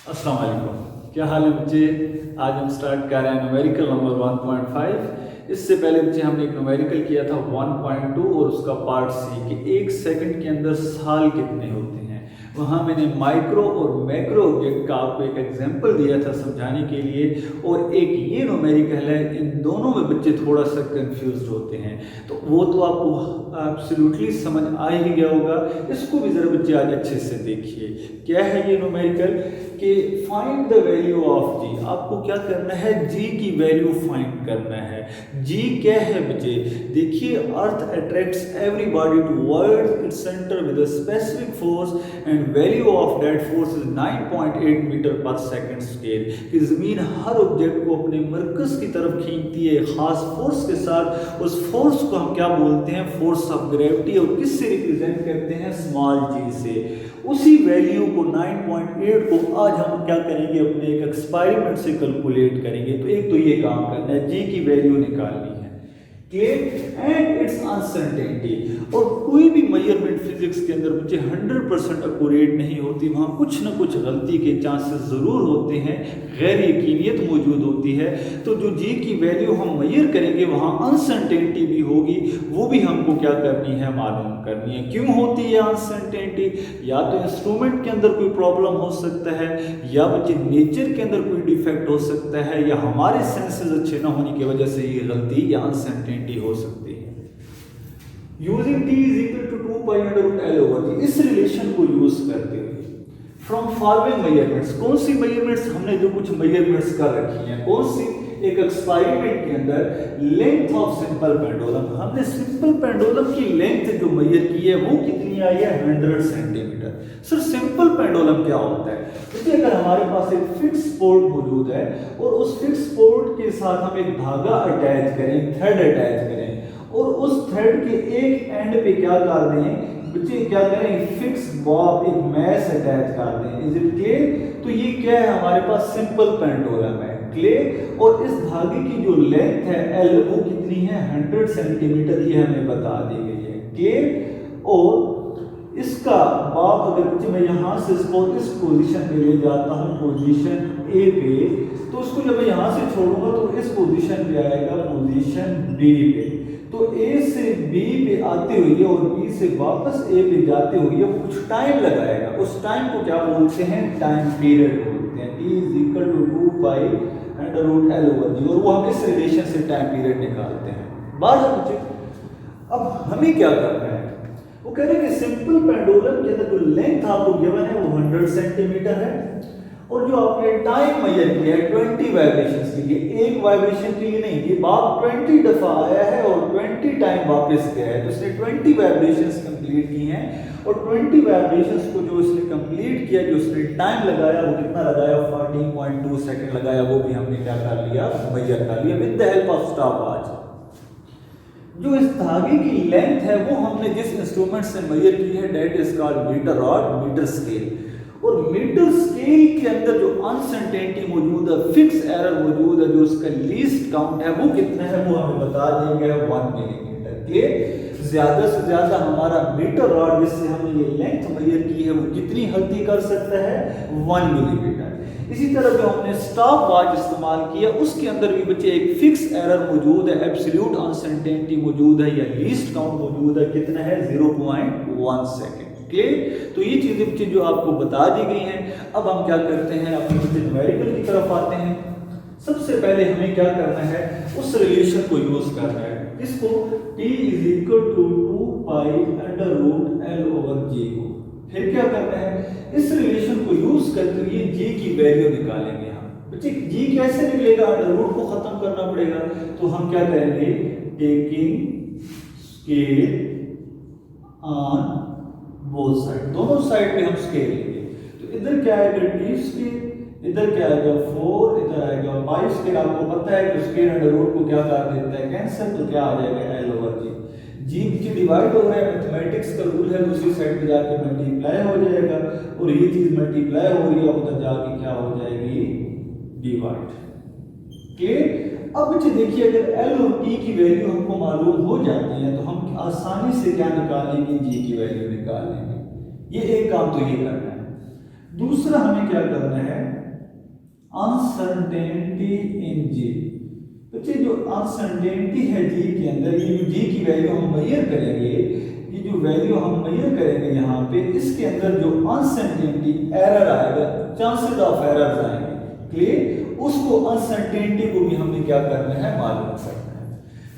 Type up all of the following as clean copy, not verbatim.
अस्सलाम वालेकुम, क्या हाल है बच्चे। आज हम स्टार्ट कर रहे हैं न्यूमेरिकल नंबर 1.5। इससे पहले बच्चे हमने एक न्यूमेरिकल किया था 1.2 और उसका पार्ट सी कि 1 सेकंड के अंदर साल कितने होते हैं। वहाँ मैंने माइक्रो और मैक्रो ऑब्जेक्ट का आपको एक एग्जांपल दिया था समझाने के लिए, और एक ये न्यूमेरिकल है। इन दोनों में बच्चे थोड़ा सा कंफ्यूज होते हैं, तो वो तो आपको एब्सोल्युटली समझ आ ही गया होगा। इसको भी ज़रा बच्चे आज अच्छे से देखिए। क्या है ये न्यूमेरिकल कि फाइंड द वैल्यू ऑफ जी। आपको क्या करना है, जी की वैल्यू फाइंड करना है। जी क्या है बच्चे, देखिए Earth attracts everybody towards its centre with a specific force and value of that force is 9.8 metre per second square. कि ज़मीन हर ऑब्जेक्ट को अपने मरकज़ की तरफ खींचती है खास फोर्स के साथ। उस फोर्स को हम क्या बोलते हैं, फोर्स ऑफ ग्रेविटी। और किससे रिप्रेजेंट करते हैं, स्मॉल जी से। उसी वैल्यू को 9.8 को आज हम क्या करेंगे, अपने एक एक्सपेरिमेंट से कैलकुलेट करेंगे। तो एक तो ये काम करना है, जी की वैल्यू निकालनी है, क्लियर, एंड इट्स अनसर्टेनिटी। और कोई भी मेजरमेंट फिजिक्स के अंदर बच्चे 100% एक्यूरेट नहीं होती, वहाँ कुछ ना कुछ गलती के चांसेस ज़रूर होते हैं, गैर यकीनियत मौजूद होती है। तो जो जी की वैल्यू हम मेजर करेंगे वहाँ अनसर्टेनिटी भी होगी, वो भी हमको क्या करनी है, मालूम करनी है। क्यों होती है अनसर्टेनिटी, या तो इंस्ट्रूमेंट के अंदर कोई प्रॉब्लम हो सकता है, या बच्चे नेचर के अंदर कोई डिफेक्ट हो सकता है, या हमारे सेंसेस अच्छे ना होने की वजह से ये गलती या अनसर्टेनिटी हो सकती है। Using t is equal to 2 pi under root l over g, इस रिलेशन को यूज करते हुए फ्रॉम फॉलोइंग मेजरमेंट्स। कौन सी मेजरमेंट्स, हमने जो कुछ मेजरमेंट्स कर रखी हैं, कौन सी, एक एक्सपेरिमेंट के अंदर लेंथ ऑफ सिंपल पेंडुलम। हमने सिंपल पेंडुलम की लेंथ जो मेजर की है वो कितनी आई है, 100 सेंटीमीटर। सर सिंपल पेंडुलम क्या होता है, क्योंकि अगर हमारे पास एक फिक्स पोर्ट मौजूद है और उस फिक्स पोर्ट के साथ हम एक धागा अटैच करें, थ्रेड अटैच करें, और उस थ्रेड के एक एंड पे क्या कर दें बच्चे, क्या करें, फिक्स बॉब, एक मैश अटैच कर दें। Is it clear. तो ये क्या है, हमारे पास सिंपल पेंडुलम है, क्लियर। और इस धागे की जो लेंथ है एल वो कितनी है, 100 सेंटीमीटर, ये हमें बता दी गई है, क्लियर। और इसका बॉब अगर बच्चे मैं यहाँ से इसको इस पोजीशन पे ले जाता हूँ, पोजीशन ए पे, तो उसको जब मैं यहाँ से छोड़ूंगा तो इस पोजीशन पे आएगा, पोजीशन बी पे। तो ए से बी पे आते हुए और बी से वापस ए पे जाते हुए वो कुछ टाइम लगाएगा। उस टाइम को क्या बोलते हैं, टाइम पीरियड बोलते हैं। T is equal to 2 pi under root l over g, और वो हम इस रिलेशन से टाइम पीरियड निकालते हैं। बात समझे। अब हमें क्या करना है, वो कह रहे हैं कि सिंपल पेंडुलम के अंदर जो लेंथ आपको गिवन है वो 100 सेंटीमीटर है, और जो आपने टाइम मेजर किया है 20 वाइब्रेशंस के लिए, एक वाइब्रेशन के लिए नहीं, ये बात 20 दफा आया है और 20 टाइम वापस गया है। तो इसने 20 वाइब्रेशंस कंप्लीट की हैं, और 20 वाइब्रेशंस को जो इसने कंप्लीट किया, जो उसने टाइम लगाया वो कितना लगाया, 14.2 सेकंड लगाया। वो भी हमने क्या कर लिया, मेजर कर लिया with the help of stopwatch. जो इस धागे की लेंथ है वो हमने जिस इंस्ट्रूमेंट से मेजर की है, that is called metre rod, metre scale. और मीटर स्केल के अंदर जो अनसर्टेनिटी मौजूद है, फिक्स एरर मौजूद है, जो उसका लीस्ट काउंट है वो कितना है, वो हमें बता दिया गया है 1 मिलीमीटर के। ज्यादा से ज्यादा हमारा मीटर रॉड जिससे हमने ये लेंथ मेजर की है वो कितनी गलती कर सकता है, 1 मिलीमीटर। इसी तरह जो हमने स्टॉप वॉच इस्तेमाल किया उसके अंदर भी बच्चे एक फिक्स एरर मौजूद है, एब्सोल्यूट अनसर्टेनिटी मौजूद है, या लीस्ट काउंट मौजूद है, कितना है, 0.1 सेकंड, क्लियर। तो ये चीजें बच्चे जो आपको बता दी गई हैं। अब हम क्या करते हैं, अपने बच्चे न्यूमेरिकल की तरफ आते हैं। सबसे पहले हमें क्या करना है, उस रिलेशन को यूज करना है, इसको t is equal to 2 pi under root l over g को। फिर क्या करना है, इस रिलेशन को यूज करते हुए जी की वैल्यू निकालेंगे हम। बच्चे जी कैसे निकलेगा, अंडर रूट को खत्म करना पड़ेगा। तो हम क्या करेंगे, taking scale on both side, दोनों साइड पे हम स्केल लेंगे। तो इधर क्या आएगा, टी स्केल, इधर क्या आएगा 4, इधर आएगा पाई स्केल। आपको पता है कि स्केल अंडर रूट को क्या कर देता है, कैंसिल, तो क्या आ जाएगा एल ओवर जी। जी डिवाइड हो रहा है, मैथमेटिक्स का रूल है, दूसरी साइड पे जाके मल्टीप्लाई हो जाएगा, और ये चीज मल्टीप्लाई हो रही है, उधर जाके क्या हो जाएगी, डिवाइड, क्लियर। अब बच्चे देखिए, अगर एल और टी की वैल्यू हमको मालूम हो जाती है तो हम आसानी से क्या निकाल लेंगे, जी की वैल्यू निकाल लेंगे। ये एक काम तो ये करना है। दूसरा हमें क्या करना है, अनसर्टेनिटी इन जी। बच्चे जो अनसर्टेनिटी है जी के अंदर, ये जो जी की वैल्यू हम मेजर करेंगे, ये जो वैल्यू हम मेजर करेंगे यहाँ पे, इसके अंदर जो अनसर्टेनिटी एरर आएगा, चांसेस ऑफ एरर्स आएंगे, क्लियर, उसको अनसर्टेनिटी को भी हमें क्या करना है, मालूम करना है।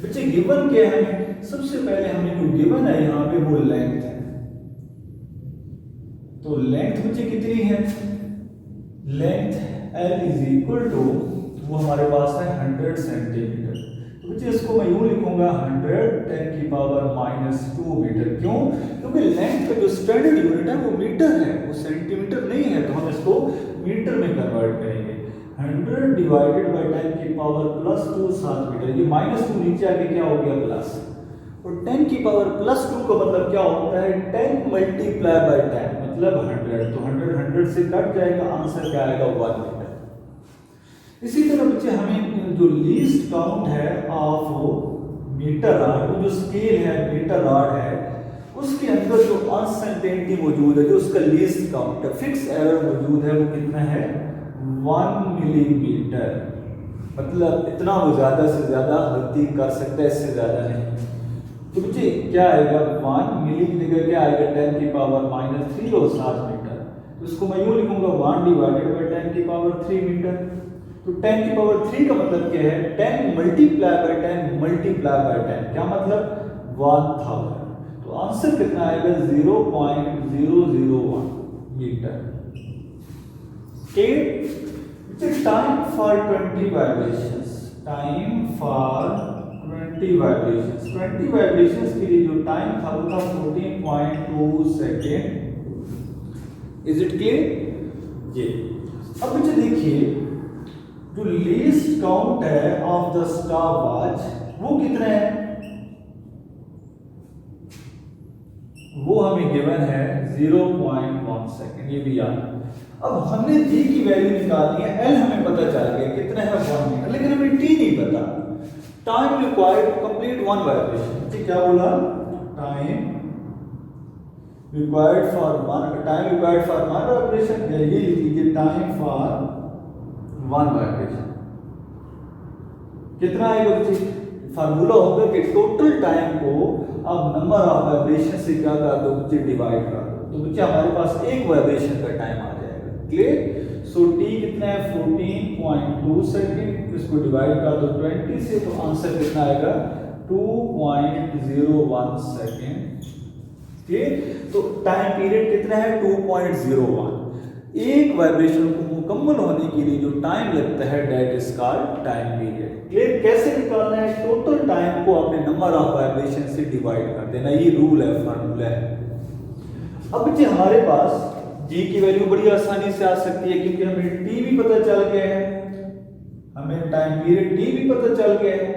बच्चे गिवन क्या है, हमें सबसे पहले हमें जो गिवन है यहाँ पे वो लेंथ है। तो लेंथ बच्चे कितनी है, length L is equal to, वो हमारे पास है 100 सेंटीमीटर। तो बच्चे इसको मैं यूं लिखूंगा 100 10 की पावर -2 मीटर। क्यों? क्योंकि लेंथ का जो स्टैंडर्ड यूनिट है वो मीटर है, वो सेंटीमीटर नहीं है, तो हम इसको मीटर में कन्वर्ट करेंगे। 100 डिवाइडेड बाय 10 की पावर +2 7 मीटर। ये -2 नीचे आके क्या हो गया, प्लस, और 10 की पावर +2 का मतलब क्या होता है, 10 मल्टीप्लाई बाय 10 मतलब 100। तो 100 से कट जाएगा, आंसर क्या आएगा, 1 मीटर। इसी तरह बच्चे हमें जो लीस्ट काउंट है ऑफ मीटर रॉड, वो जो स्केल है मीटर रॉड है, उसके अंदर जो अनसर्टेनिटी मौजूद है, जो उसका लीस्ट काउंट है, फिक्स एरर मौजूद है, वो कितना है, 1 मिलीमीटर। मतलब इतना वो ज्यादा से ज्यादा गलती कर सकता है, इससे ज्यादा नहीं। तो बच्चे क्या आएगा, 1 मिली की जगह क्या आएगा, 10 की पावर -3 और 7 मीटर। तो इसको मैं यूं लिखूंगा 1 डिवाइडेड बाय 10 की पावर 3 मीटर। तो 10 की पावर 3 का मतलब क्या है, 10 मल्टीप्लाई बाय 10 मल्टीप्लाई बाय 10, क्या मतलब 1000। तो आंसर कितना आएगा, 0.001 metre. Time for 20 vibrations, time for 20 vibrations, 20 vibrations के लिए जो टाइम था वो था 14.2 सेकेंड। इज इट क्लियर जी? अब मुझे देखिए, जो लीस्ट काउंट है ऑफ द स्टॉपवॉच वो कितना है, वो हमें गिवन है 0.1 सेकेंड, ये भी याद। अब हमने जी की वैल्यू निकालनी है, एल हमें पता चल गया कितना है, 1 मीटर, लेकिन हमें टी नहीं पता। Time required to complete 1 vibration, ठीक, क्या बोला, टाइम रिक्वायर्ड फॉर 1 वाइब्रेशन, ये लिख लीजिए, टाइम फॉर 1 वाइब्रेशन कितना आएगा बच्चे, फार्मूला होगा कि टोटल टाइम को अब नंबर ऑफ वाइब्रेशन से क्या कर दो बच्चे, डिवाइड कर दो। तो बच्चे हमारे पास एक वाइब्रेशन का टाइम आ जाएगा, क्लियर। सो टी कितना है, 14.2 सेकेंड, इसको डिवाइड कर दो 20 से, तो आंसर कितना आएगा, 2.01 सेकेंड, ठीक। तो टाइम पीरियड कितना है, 2.01। एक वाइब्रेशन को मुकम्मल होने के लिए जो टाइम लगता है, that is called time period, clear. कैसे निकालना है, टोटल टाइम को अपने नंबर ऑफ वाइब्रेशन से डिवाइड कर देना, ये रूल है, फार्मूला है। अब बच्चे हमारे पास जी की वैल्यू बड़ी आसानी से आ सकती है, क्योंकि हमें टी भी पता चल गया है, हमें टाइम पीरियड टी भी पता चल गया है,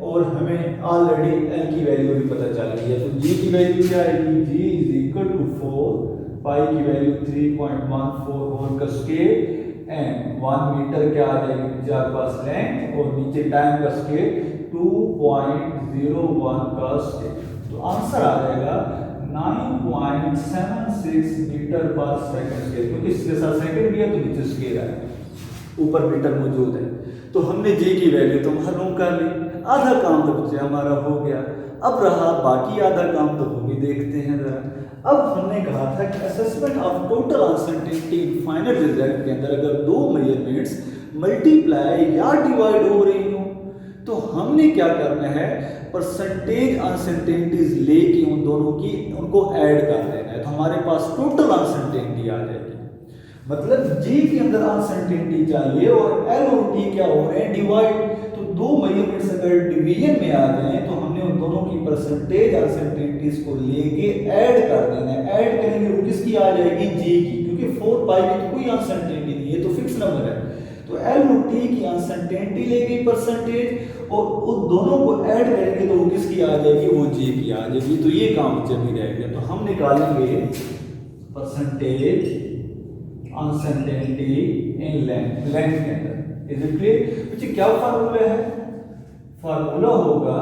और हमें ऑलरेडी एल की वैल्यू भी पता चल गई है। तो जी की वैल्यू क्या आएगी, जी इज इक्वल टू 4, पाई की वैल्यू 3.14 होल का स्केल, एंड 1 मीटर क्या आ जाएगी नीचे आपके पास लेंथ, और नीचे टाइम का स्केल 2.01 का स्केल। तो आंसर आ जाएगा 9.76 मीटर पर सेकंड स्केल, क्योंकि इसके साथ सेकंड भी है तो नीचे स्केल है, ऊपर मीटर मौजूद है। तो हमने जी की वैल्यू तो मालूम कर ली, आधा काम तो बच्चे हमारा हो गया। अब रहा बाकी आधा काम, तो वो भी देखते हैं जरा। अब हमने कहा था कि assessment of total uncertainty in final result के अंदर अगर दो मेजरमेंट्स मल्टीप्लाई या डिवाइड हो रही हो, तो हमने क्या करना है, परसेंटेज अनसर्टेनिटीज लेके उन दोनों की उनको ऐड कर देना है, तो हमारे पास टोटल अनसर्टेनिटी आ जाएगी। मतलब जी के अंदर अनसर्टेनिटी चाहिए और एल और टी क्या हो रहे हैं, डिवाइड। तो दो मेजरमेंट्स अगर डिवीजन में आ जाए तो हमने उन दोनों की परसेंटेज अनसर्टेनिटीज को लेके ऐड कर देना है। ऐड करेंगे वो किसकी आ जाएगी, जी की, क्योंकि 4 पाई की तो कोई अनसर्टेनिटी नहीं है, तो फिक्स नंबर है। तो एल और टी की अनसर्टेनिटी लेगी परसेंटेज, और उन दोनों को ऐड करेंगे तो वो किसकी आ जाएगी, वो जी की आ जाएगी। तो ये काम जल्दी रहेगा। तो हम निकालेंगे परसेंटेज अनसर्टेनिटी इन लेंथ के अंदर। Is it clear? बच्चे क्या फार्मूला है, फार्मूला होगा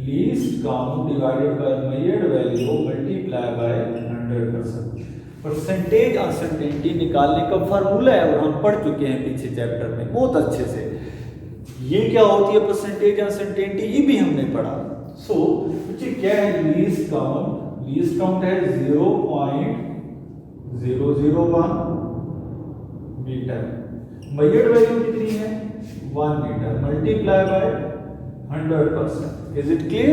least count divided by measured value multiply by 100%। Percentage uncertainty निकालने का फार्मूला है और हम पढ़ चुके हैं पीछे चैप्टर में बहुत अच्छे से। ये क्या होती है परसेंटेज अनसर्टेनिटी, ये भी हमने पढ़ा। सो बच्चे क्या है लीस्ट काउंट है 0.001 मीटर। मेजर्ड वैल्यू कितनी है 1 metre multiply by 100%। Is it clear?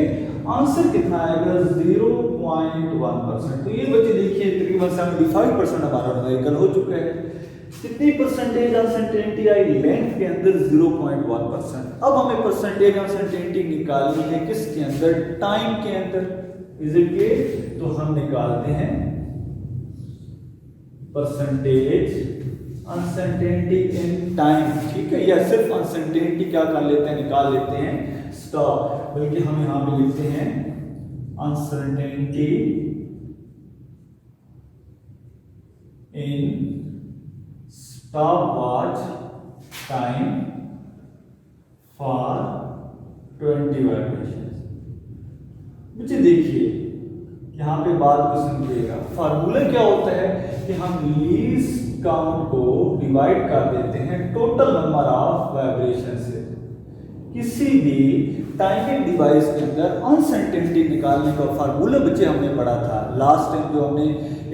Answer कितना आएगा 0.1%। तो ये बच्चे देखिए तकरीबन 75% हमारा न्यूमेरिकल हो चुका है। कितनी परसेंटेज अनसर्टेनिटी आई लेंथ के अंदर 0.1%। अब हमें परसेंटेज अनसर्टेनिटी निकालनी है किसके अंदर, टाइम के अंदर। Is it clear? तो हम निकालते हैं परसेंटेज अनसर्टेनिटी इन टाइम, ठीक है, या सिर्फ अनसर्टेनिटी क्या कर लेते हैं निकाल लेते हैं स्टॉप, बल्कि हम यहां पे लिखते हैं uncertainty in stopwatch time for 20 vibrations। मुझे देखिए यहां पे बात को समझिएगा। फार्मूला क्या होता है कि हम लीस्ट काउंट को डिवाइड कर देते हैं टोटल नंबर ऑफ वाइब्रेशन से। किसी भी टाइमिंग डिवाइस के अंदर अनसर्टेनिटी निकालने का फार्मूला बच्चे हमने पढ़ा था लास्ट टाइम, जो हमने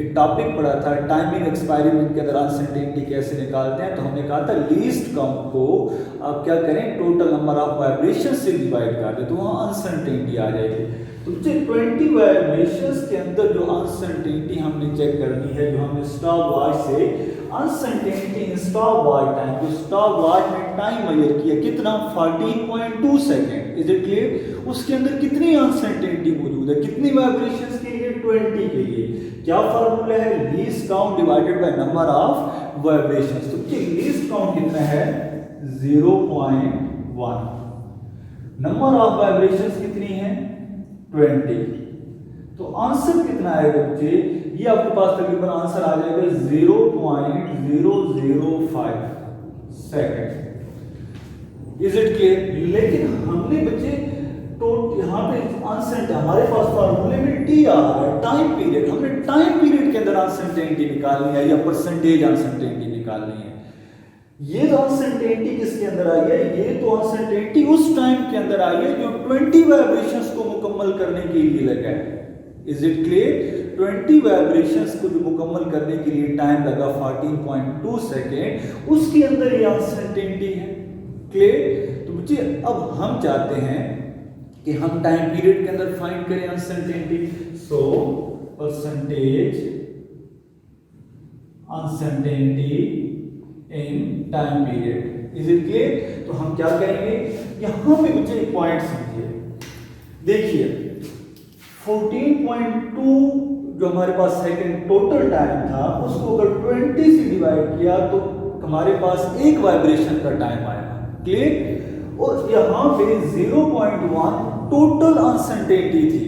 एक टॉपिक पढ़ा था टाइमिंग एक्सपेरिमेंट के अंदर अनसर्टेनिटी कैसे निकालते हैं। तो हमने कहा था लीस्ट काउंट को आप क्या करें टोटल नंबर ऑफ वाइब्रेशन से डिवाइड कर दे तो वहाँ अनसर्टेनिटी आ जाएगी। तो बच्चे 20 वाइब्रेशंस के अंदर जो अनसर्टेनिटी हमने चेक करनी है, जो हमने स्टॉपवॉच से अनसर्टेनिटी इन स्टॉपवॉच टाइम, जो स्टॉपवॉच में टाइम मेजर किया कितना 14.2 सेकंड। Is it clear? उसके अंदर कितनी अनसर्टेनिटी मौजूद है, कितनी वाइब्रेशंस के लिए 20 के लिए। क्या फार्मूला है least count divided by number of vibrations. तो लीस्ट काउंट कितना है 0.1, नंबर ऑफ वाइब्रेशंस कितनी है 20। तो आंसर कितना आएगा बच्चे, ये आपके पास तकरीबन आंसर आ जाएगा 0.005 सेकंड। Is it clear? लेकिन हमने बच्चे तो यहाँ पे आंसर हमारे पास फार्मूले में टी आ रहा है टाइम पीरियड, हमने टाइम पीरियड के अंदर अनसर्टेनिटी निकालनी है या परसेंटेज अनसर्टेनिटी निकालनी है। ये तो अनसर्टेनिटी किसके अंदर आई है, ये तो अनसर्टेनिटी उस टाइम के अंदर आई है जो 20 वाइब्रेशंस को मुकम्मल करने के लिए लगा है। Is it clear? 20 वाइब्रेशंस को जो मुकम्मल करने के लिए टाइम लगा 14.2 सेकेंड, उसके अंदर ये अनसर्टेनिटी है। क्लियर? तो बच्चे अब हम चाहते हैं कि हम टाइम पीरियड के अंदर फाइंड करें uncertainty. So percentage uncertainty in time period. Is it clear? तो हम क्या करेंगे, यहां पे बच्चे एक पॉइंट समझिए। देखिए 14.2 जो हमारे पास सेकंड टोटल टाइम था, उसको अगर 20 से डिवाइड किया तो हमारे पास एक वाइब्रेशन का टाइम आया। क्लियर? और यहां पे 0.1 टोटल अनसर्टेनिटी थी,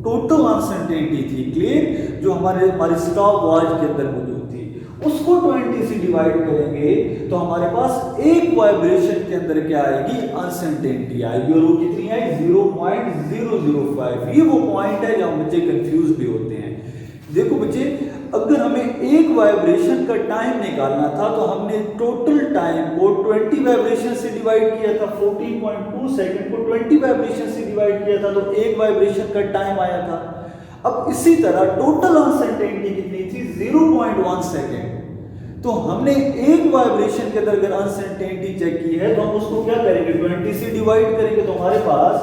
टोटल अनसर्टेनिटी थी। क्लियर? जो हमारे स्टॉप वॉच के अंदर मौजूद थी, उसको 20 से डिवाइड करेंगे तो हमारे पास एक वाइब्रेशन के अंदर क्या आएगी अनसर्टेनिटी आएगी, और वो कितनी आई 0.005। ये वो पॉइंट है जहां बच्चे कंफ्यूज भी होते हैं। देखो बच्चे अगर हमें एक वाइब्रेशन का टाइम निकालना था तो हमने टोटल टाइम को 20 वाइब्रेशन से डिवाइड किया था। 14.2 सेकंड को 20 वाइब्रेशन से डिवाइड किया था तो एक वाइब्रेशन का टाइम आया था। अब इसी तरह टोटल अनसर्टेनिटी कितनी थी 0.1 सेकंड। तो हमने एक वाइब्रेशन के अंदर अगर अनसर्टेनिटी चेक की है तो हम उसको क्या करेंगे 20 से डिवाइड करेंगे तो हमारे पास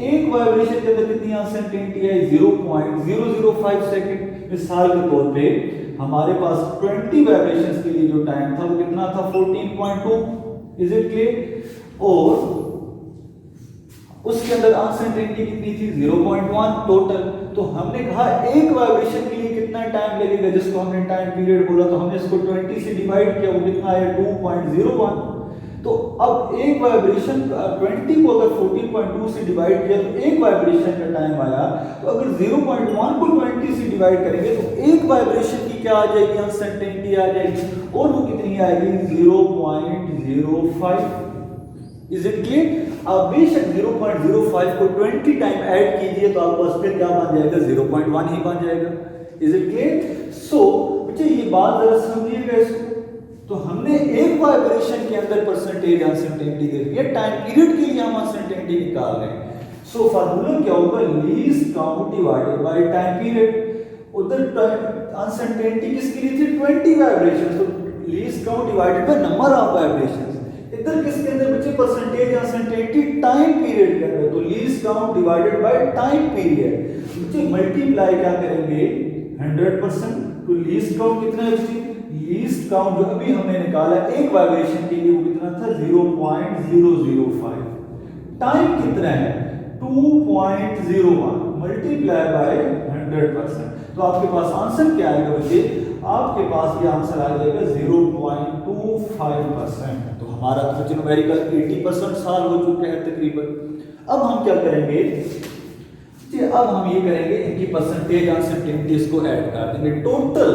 एक वाइब्रेशन के अंदर कितनी अनसर्टेनिटी है 0.005 सेकंड। मिसाल के तौर पे हमारे पास 20 वाइब्रेशंस के लिए जो टाइम था वो कितना था 14.2। Is it clear? और उसके अंदर अनसर्टेनिटी कितनी थी 0.1 टोटल। तो हमने कहा एक वाइब्रेशन के लिए कितना टाइम लगेगा, जिसको हमने टाइम पीरियड बोला, तो हमने इसको 20 से डिवाइड किया, वो कितना आया 2.01। तो अब एक वाइब्रेशन 20 को अगर 14.2 से डिवाइड किया तो एक वाइब्रेशन का टाइम आया। तो अगर 0.1 को 20 से डिवाइड करेंगे तो एक वाइब्रेशन की क्या आ जाएगी अनसर्टेनिटी आ जाएगी, और वो कितनी आएगी 0.05। Is it clear? अब बेशक 0.05 को 20 टाइम ऐड कीजिए तो आपके पास फिर क्या बन जाएगा 0.1 ही बन जाएगा। Is it clear? सो बच्चे ये बात जरा समझिएगा इसको। तो हमने एक वाइब्रेशन के अंदर परसेंटेज अनसर्टेनिटी दे दी है, टाइम पीरियड के लिए हम अनसर्टेनिटी निकाल रहे हैं। सो फार्मूला क्या होगा, least count divided by time period. उधर अनसर्टेनिटी किसके लिए थी, 20 वाइब्रेशन, तो least count divided by number of vibrations. इधर किसके अंदर बच्चे, परसेंटेज अनसर्टेनिटी टाइम पीरियड के अंदर, तो least count divided by time period. बच्चे मल्टीप्लाई क्या करेंगे, 100%, तो लीस्ट काउंट कितना है बच्चे, लीस्ट काउंट जो अभी हमने निकाला एक वाइब्रेशन के लिए वो कितना था, 0.005। टाइम कितना है, 2.01 मल्टीप्लाई बाय 100%। तो आपके पास आंसर क्या आएगा बच्चे, आपके पास ये आंसर आ जाएगा 0.25%। तो हमारा बच्चे न्यूमेरिकल 80% सॉल्व हो चुका है तकरीबन। अब हम क्या करेंगे, अब हम ये करेंगे इनकी परसेंटेज अनसर्टेनिटीज को ऐड कर देंगे। टोटल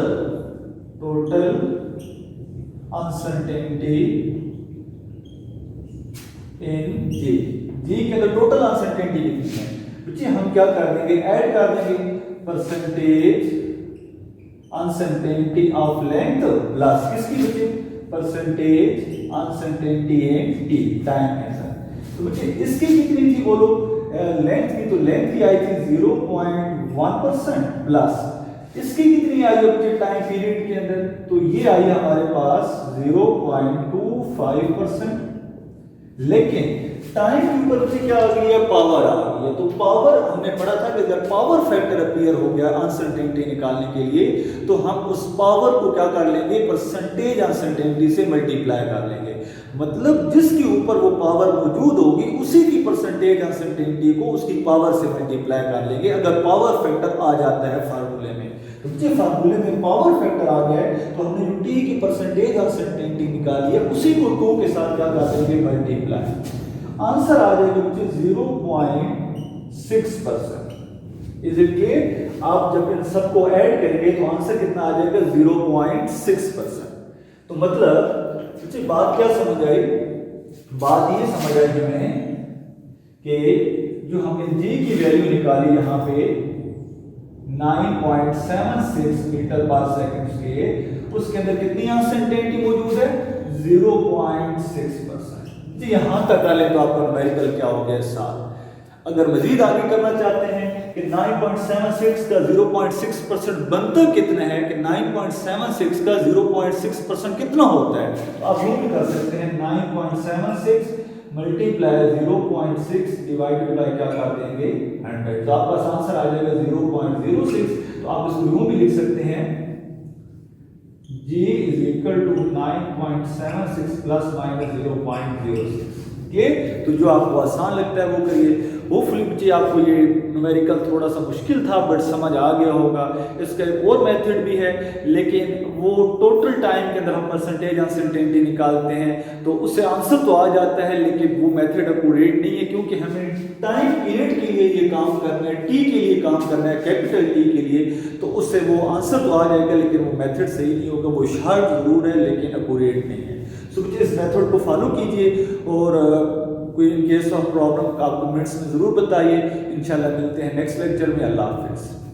अनसर्टेनिटी इन जी के अंदर टोटल अनसर्टेनिटी कितनी है बच्चे, हम क्या कर देंगे, ऐड कर देंगे percentage uncertainty of length plus किसकी बच्चे, परसेंटेज अनसर्टेनिटी इन टी टाइम के साथ। तो बच्चे इसकी कितनी थी बोलो, लेंथ की, तो लेंथ की आई थी 0.1% प्लस इसकी कितनी आई बच्चे टाइम पीरियड के अंदर, तो ये आई हमारे पास 0.25%। लेकिन टाइम के ऊपर बच्चे क्या आ गई है, पावर आ गई है। तो पावर हमने पढ़ा था कि अगर पावर फैक्टर अपीयर हो गया अनसर्टेनिटी निकालने के लिए, तो हम उस पावर को क्या कर लेंगे, परसेंटेज अनसर्टेनिटी से मल्टीप्लाई कर लेंगे। मतलब जिसके ऊपर वो पावर मौजूद होगी उसी की परसेंटेज अनसर्टेनिटी को उसकी पावर से मल्टीप्लाई कर लेंगे, अगर पावर फैक्टर आ जाता है फार्मूले में। तो बच्चे फार्मूले में पावर फैक्टर आ गया है, तो हमने जो टी की परसेंटेज अनसर्टेनिटी निकाली है उसी को 2 के साथ क्या कर देंगे, मल्टीप्लाई। आंसर आ जाएगा बच्चे 0.6%। Is it clear? आप जब इन सबको ऐड करेंगे तो आंसर कितना आ जाएगा, 0.6%। तो मतलब बच्चे बात क्या समझ आई, बात ये समझ आई हमें कि जो हमने जी की वैल्यू निकाली यहाँ पे 9.76 मीटर पर सेकंड के, उसके अंदर कितनी अनसर्टेनिटी मौजूद है, 0.6%। जी यहां तक डालें तो आपका न्यूमेरिकल क्या हो गया 7। अगर मजीद आगे करना चाहते हैं कि 9.76 का 0.6% बनता कितना है, कि 9.76 का 0.6% कितना होता है, तो आप यूं भी कर सकते हैं 9.76 मल्टीप्लाई 0.6 डिवाइडेड बाय क्या कर देंगे 100। तो आपका आंसर आ जाएगा 0.06। तो आप इसको यूं भी लिख सकते हैं, G is equal to 9.76 plus minus 0.06। तो जो आपको आसान लगता है वो करिए। होपफुली बच्चे आपको ये न्यूमेरिकल थोड़ा सा मुश्किल था बट समझ आ गया होगा। इसका एक और मेथड भी है, लेकिन वो टोटल टाइम के अंदर हम परसेंटेज अनसर्टेनिटी निकालते हैं तो उससे आंसर तो आ जाता है, लेकिन वो मेथड एक्यूरेट नहीं है, क्योंकि हमें टाइम पीरियड के लिए ये काम करना है, टी के लिए काम करना है, कैपिटल टी के लिए, तो उससे वो आंसर तो आ जाएगा लेकिन वो मेथड सही नहीं होगा। वो शार्ट जरूर है लेकिन एक्यूरेट नहीं है। सो बच्चे इस मेथड को फॉलो कीजिए और कोई इन केस ऑफ प्रॉब्लम आप कमेंट्स में ज़रूर बताइए। इंशाल्लाह मिलते हैं नेक्स्ट लेक्चर में। अल्लाह हाफिज़।